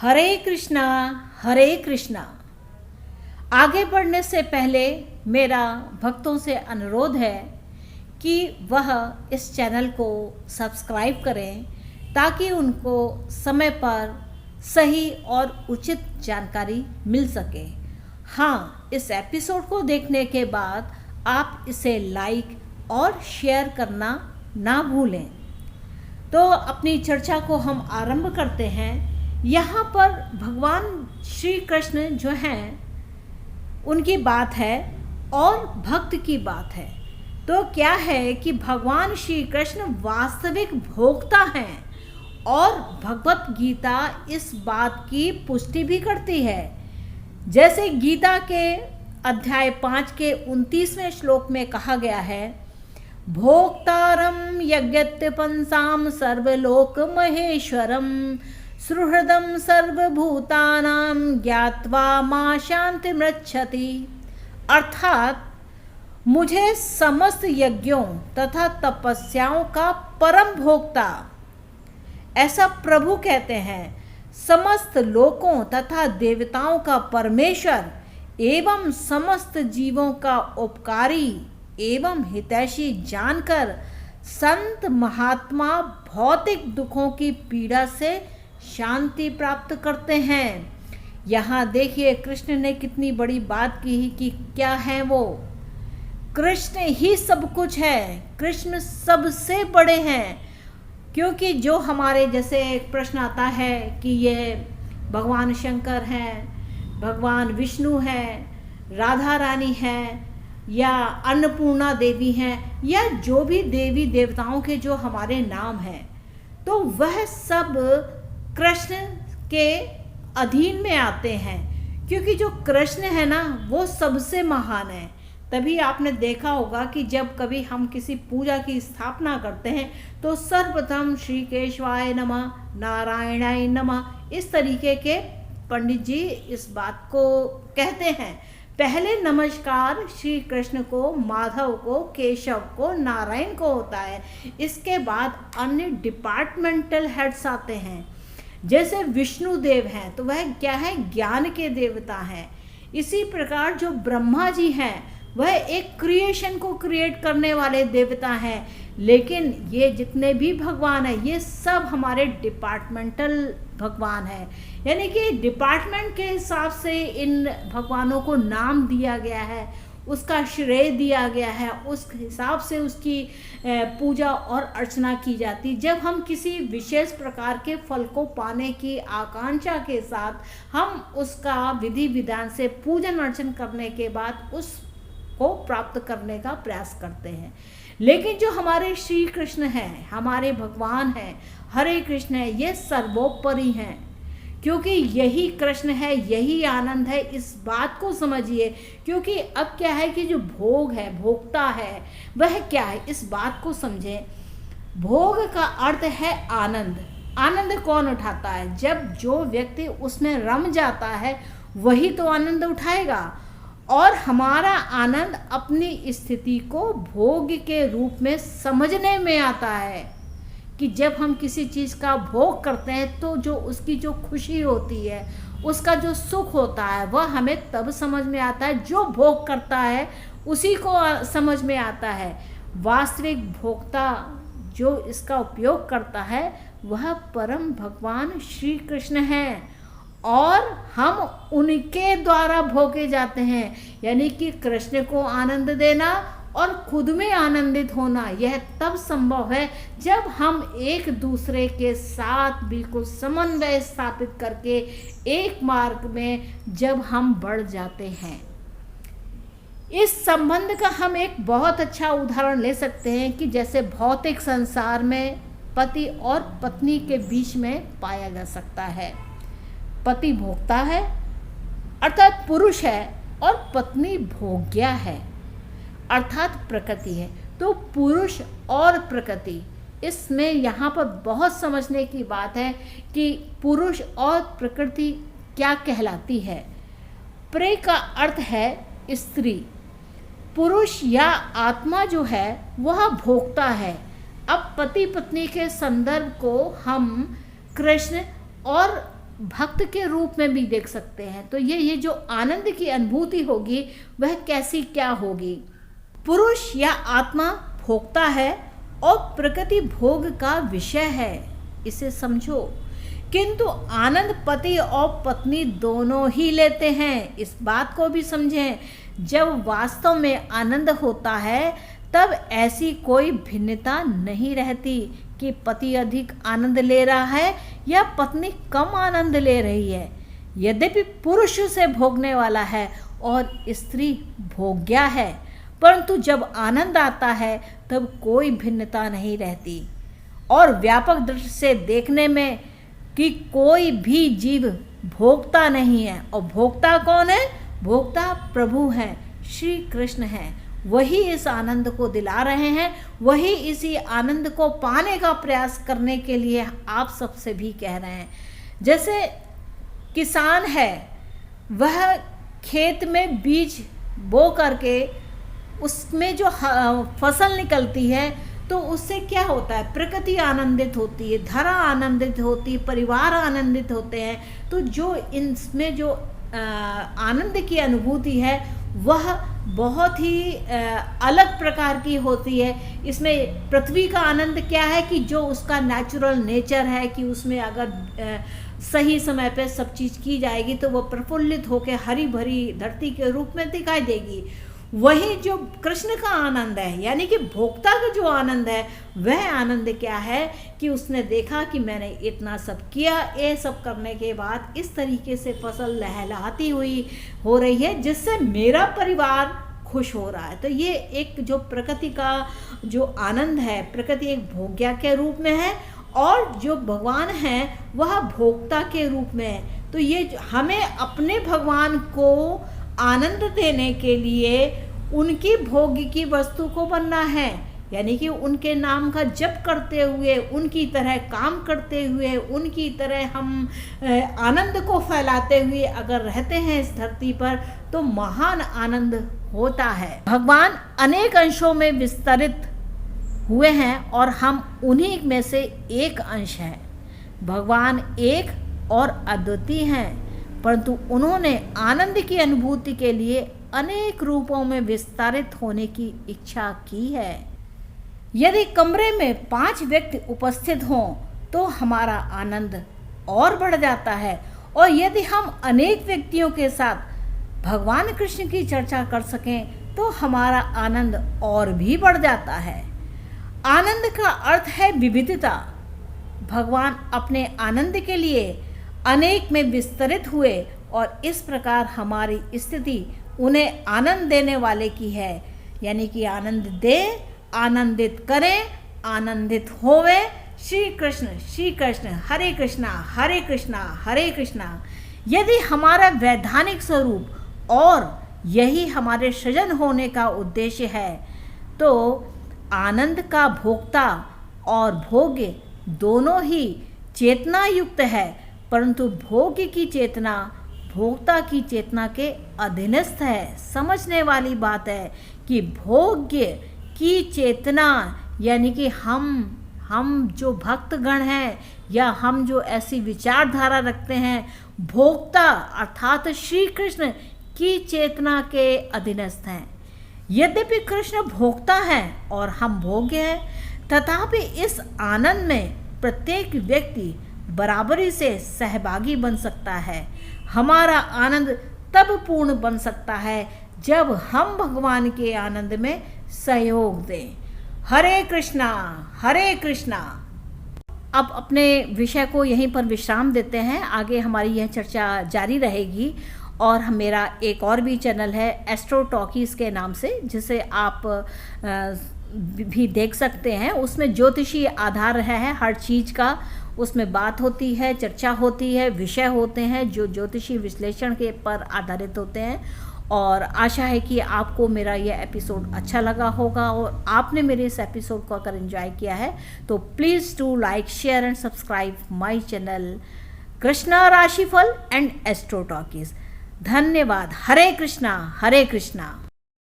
हरे कृष्णा हरे कृष्णा। आगे बढ़ने से पहले मेरा भक्तों से अनुरोध है कि वह इस चैनल को सब्सक्राइब करें ताकि उनको समय पर सही और उचित जानकारी मिल सके। हाँ, इस एपिसोड को देखने के बाद आप इसे लाइक और शेयर करना ना भूलें। तो अपनी चर्चा को हम आरंभ करते हैं। यहाँ पर भगवान श्री कृष्ण जो हैं उनकी बात है और भक्त की बात है। तो क्या है कि भगवान श्री कृष्ण वास्तविक भोक्ता हैं और भगवत गीता इस बात की पुष्टि भी करती है। जैसे गीता के अध्याय 5 के 29वें श्लोक में कहा गया है, भोक्तारम यज्ञत्यपंसाम सर्वलोक महेश्वरम सुहृदम सर्वभूतानां ज्ञात्वा मां शांति मृच्छति। अर्थात मुझे समस्त यज्ञों तथा तपस्याओं का परम भोक्ता ऐसा प्रभु कहते हैं। समस्त लोकों तथा देवताओं का परमेश्वर एवं समस्त जीवों का उपकारी एवं हितैषी जानकर संत महात्मा भौतिक दुखों की पीड़ा से शांति प्राप्त करते हैं। यहाँ देखिए कृष्ण ने कितनी बड़ी बात की कि क्या है वो। कृष्ण ही सब कुछ है, कृष्ण सबसे बड़े हैं। क्योंकि जो हमारे जैसे एक प्रश्न आता है कि ये भगवान शंकर हैं, भगवान विष्णु हैं, राधा रानी हैं या अन्नपूर्णा देवी हैं या जो भी देवी देवताओं के जो हमारे नाम हैं, तो वह सब कृष्ण के अधीन में आते हैं। क्योंकि जो कृष्ण है ना वो सबसे महान है। तभी आपने देखा होगा कि जब कभी हम किसी पूजा की स्थापना करते हैं तो सर्वप्रथम श्री केशवाय नमः, नारायणाय नमः, इस तरीके के पंडित जी इस बात को कहते हैं। पहले नमस्कार श्री कृष्ण को, माधव को, केशव को, नारायण को होता है। इसके बाद अन्य डिपार्टमेंटल हेड्स आते हैं। जैसे विष्णु देव हैं तो वह क्या है, ज्ञान के देवता हैं। इसी प्रकार जो ब्रह्मा जी हैं वह एक क्रिएशन को क्रिएट करने वाले देवता हैं। लेकिन ये जितने भी भगवान हैं ये सब हमारे डिपार्टमेंटल भगवान हैं। यानी कि डिपार्टमेंट के हिसाब से इन भगवानों को नाम दिया गया है, उसका श्रेय दिया गया है, उस हिसाब से उसकी पूजा और अर्चना की जाती। जब हम किसी विशेष प्रकार के फल को पाने की आकांक्षा के साथ हम उसका विधि विधान से पूजन अर्चन करने के बाद उसको प्राप्त करने का प्रयास करते हैं। लेकिन जो हमारे श्री कृष्ण हैं, हमारे भगवान हैं, हरे कृष्ण है, ये सर्वोपरि हैं। क्योंकि यही कृष्ण है, यही आनंद है, इस बात को समझिए। क्योंकि अब क्या है कि जो भोग है, भोक्ता है, वह क्या है, इस बात को समझें। भोग का अर्थ है आनंद। आनंद कौन उठाता है? जब जो व्यक्ति उसमें रम जाता है वही तो आनंद उठाएगा। और हमारा आनंद अपनी स्थिति को भोग के रूप में समझने में आता है कि जब हम किसी चीज़ का भोग करते हैं तो जो उसकी जो खुशी होती है, उसका जो सुख होता है, वह हमें तब समझ में आता है। जो भोग करता है उसी को समझ में आता है। वास्तविक भोक्ता जो इसका उपयोग करता है वह परम भगवान श्री कृष्ण हैं और हम उनके द्वारा भोगे जाते हैं। यानी कि कृष्ण को आनंद देना और खुद में आनंदित होना यह तब संभव है जब हम एक दूसरे के साथ बिल्कुल समन्वय स्थापित करके एक मार्ग में जब हम बढ़ जाते हैं। इस संबंध का हम एक बहुत अच्छा उदाहरण ले सकते हैं कि जैसे भौतिक संसार में पति और पत्नी के बीच में पाया जा सकता है। पति भोक्ता है अर्थात पुरुष है और पत्नी भोग्या है अर्थात प्रकृति है। तो पुरुष और प्रकृति, इसमें यहाँ पर बहुत समझने की बात है कि पुरुष और प्रकृति क्या कहलाती है। प्रे का अर्थ है स्त्री, पुरुष या आत्मा जो है वह भोक्ता है। अब पति पत्नी के संदर्भ को हम कृष्ण और भक्त के रूप में भी देख सकते हैं। तो ये जो आनंद की अनुभूति होगी वह कैसी क्या होगी। पुरुष या आत्मा भोगता है और प्रकृति भोग का विषय है, इसे समझो। किंतु आनंद पति और पत्नी दोनों ही लेते हैं, इस बात को भी समझें। जब वास्तव में आनंद होता है तब ऐसी कोई भिन्नता नहीं रहती कि पति अधिक आनंद ले रहा है या पत्नी कम आनंद ले रही है। यद्यपि पुरुष से भोगने वाला है और स्त्री भोग्या है, परंतु जब आनंद आता है तब कोई भिन्नता नहीं रहती। और व्यापक दृष्टि से देखने में कि कोई भी जीव भोगता नहीं है। और भोगता कौन है? भोगता प्रभु हैं, श्री कृष्ण हैं। वही इस आनंद को दिला रहे हैं, वही इसी आनंद को पाने का प्रयास करने के लिए आप सबसे भी कह रहे हैं। जैसे किसान है, वह खेत में बीज बो करके उसमें जो फसल निकलती है तो उससे क्या होता है? प्रकृति आनंदित होती है, धरा आनंदित होती है, परिवार आनंदित होते हैं। तो जो इनमें जो आनंद की अनुभूति है वह बहुत ही अलग प्रकार की होती है। इसमें पृथ्वी का आनंद क्या है कि जो उसका नेचुरल नेचर है कि उसमें अगर सही समय पे सब चीज़ की जाएगी तो वो प्रफुल्लित होकर हरी भरी धरती के रूप में दिखाई देगी। वही जो कृष्ण का आनंद है, यानी कि भोक्ता का जो आनंद है, वह आनंद क्या है कि उसने देखा कि मैंने इतना सब किया, ये सब करने के बाद इस तरीके से फसल लहलहाती हुई हो रही है जिससे मेरा परिवार खुश हो रहा है। तो ये एक जो प्रकृति का जो आनंद है, प्रकृति एक भोग्या के रूप में है और जो भगवान हैं वह भोक्ता के रूप में है। तो ये हमें अपने भगवान को आनंद देने के लिए उनकी भोग की वस्तु को बनना है, यानी कि उनके नाम का जप करते हुए, उनकी तरह काम करते हुए, उनकी तरह हम आनंद को फैलाते हुए अगर रहते हैं इस धरती पर तो महान आनंद होता है। भगवान अनेक अंशों में विस्तरित हुए हैं और हम उन्हीं में से एक अंश हैं। भगवान एक और अद्वितीय हैं, परंतु उन्होंने आनंद की अनुभूति के लिए अनेक रूपों में विस्तारित होने की इच्छा की है। यदि कमरे में 5 व्यक्ति उपस्थित हों तो हमारा आनंद और बढ़ जाता है, और यदि हम अनेक व्यक्तियों के साथ भगवान कृष्ण की चर्चा कर सकें तो हमारा आनंद और भी बढ़ जाता है। आनंद का अर्थ है विविधता। भगवान अपने आनंद के लिए अनेक में विस्तरित हुए और इस प्रकार हमारी स्थिति उन्हें आनंद देने वाले की है, यानी कि आनंद दे, आनंदित करें, आनंदित होवे। श्री कृष्ण हरे कृष्णा हरे कृष्णा हरे कृष्णा। यदि हमारा वैधानिक स्वरूप और यही हमारे सृजन होने का उद्देश्य है तो आनंद का भोक्ता और भोग्य दोनों ही चेतना युक्त है, परंतु भोग्य की चेतना भोक्ता की चेतना के अधीनस्थ है। समझने वाली बात है कि भोग्य की चेतना यानी कि हम जो भक्तगण हैं या हम जो ऐसी विचारधारा रखते हैं, भोक्ता अर्थात श्री कृष्ण की चेतना के अधीनस्थ हैं। यद्यपि कृष्ण भोक्ता हैं और हम भोग्य हैं, तथापि इस आनंद में प्रत्येक व्यक्ति बराबरी से सहभागी बन सकता है। हमारा आनंद तब पूर्ण बन सकता है जब हम भगवान के आनंद में सहयोग दें। हरे कृष्णा हरे कृष्णा। अब अपने विषय को यहीं पर विश्राम देते हैं, आगे हमारी यह चर्चा जारी रहेगी। और मेरा एक और भी चैनल है एस्ट्रो टॉकीज़ के नाम से, जिसे आप भी देख सकते हैं। उसमें ज्योतिषी आधार है हर चीज़ का, उसमें बात होती है, चर्चा होती है, विषय होते हैं जो ज्योतिषी विश्लेषण के पर आधारित होते हैं। और आशा है कि आपको मेरा यह एपिसोड अच्छा लगा होगा, और आपने मेरे इस एपिसोड को अगर एंजॉय किया है तो please do like share and subscribe my channel Krishna राशिफल एंड एस्ट्रो टॉकीज़। धन्यवाद। हरे कृष्णा हरे कृष्णा।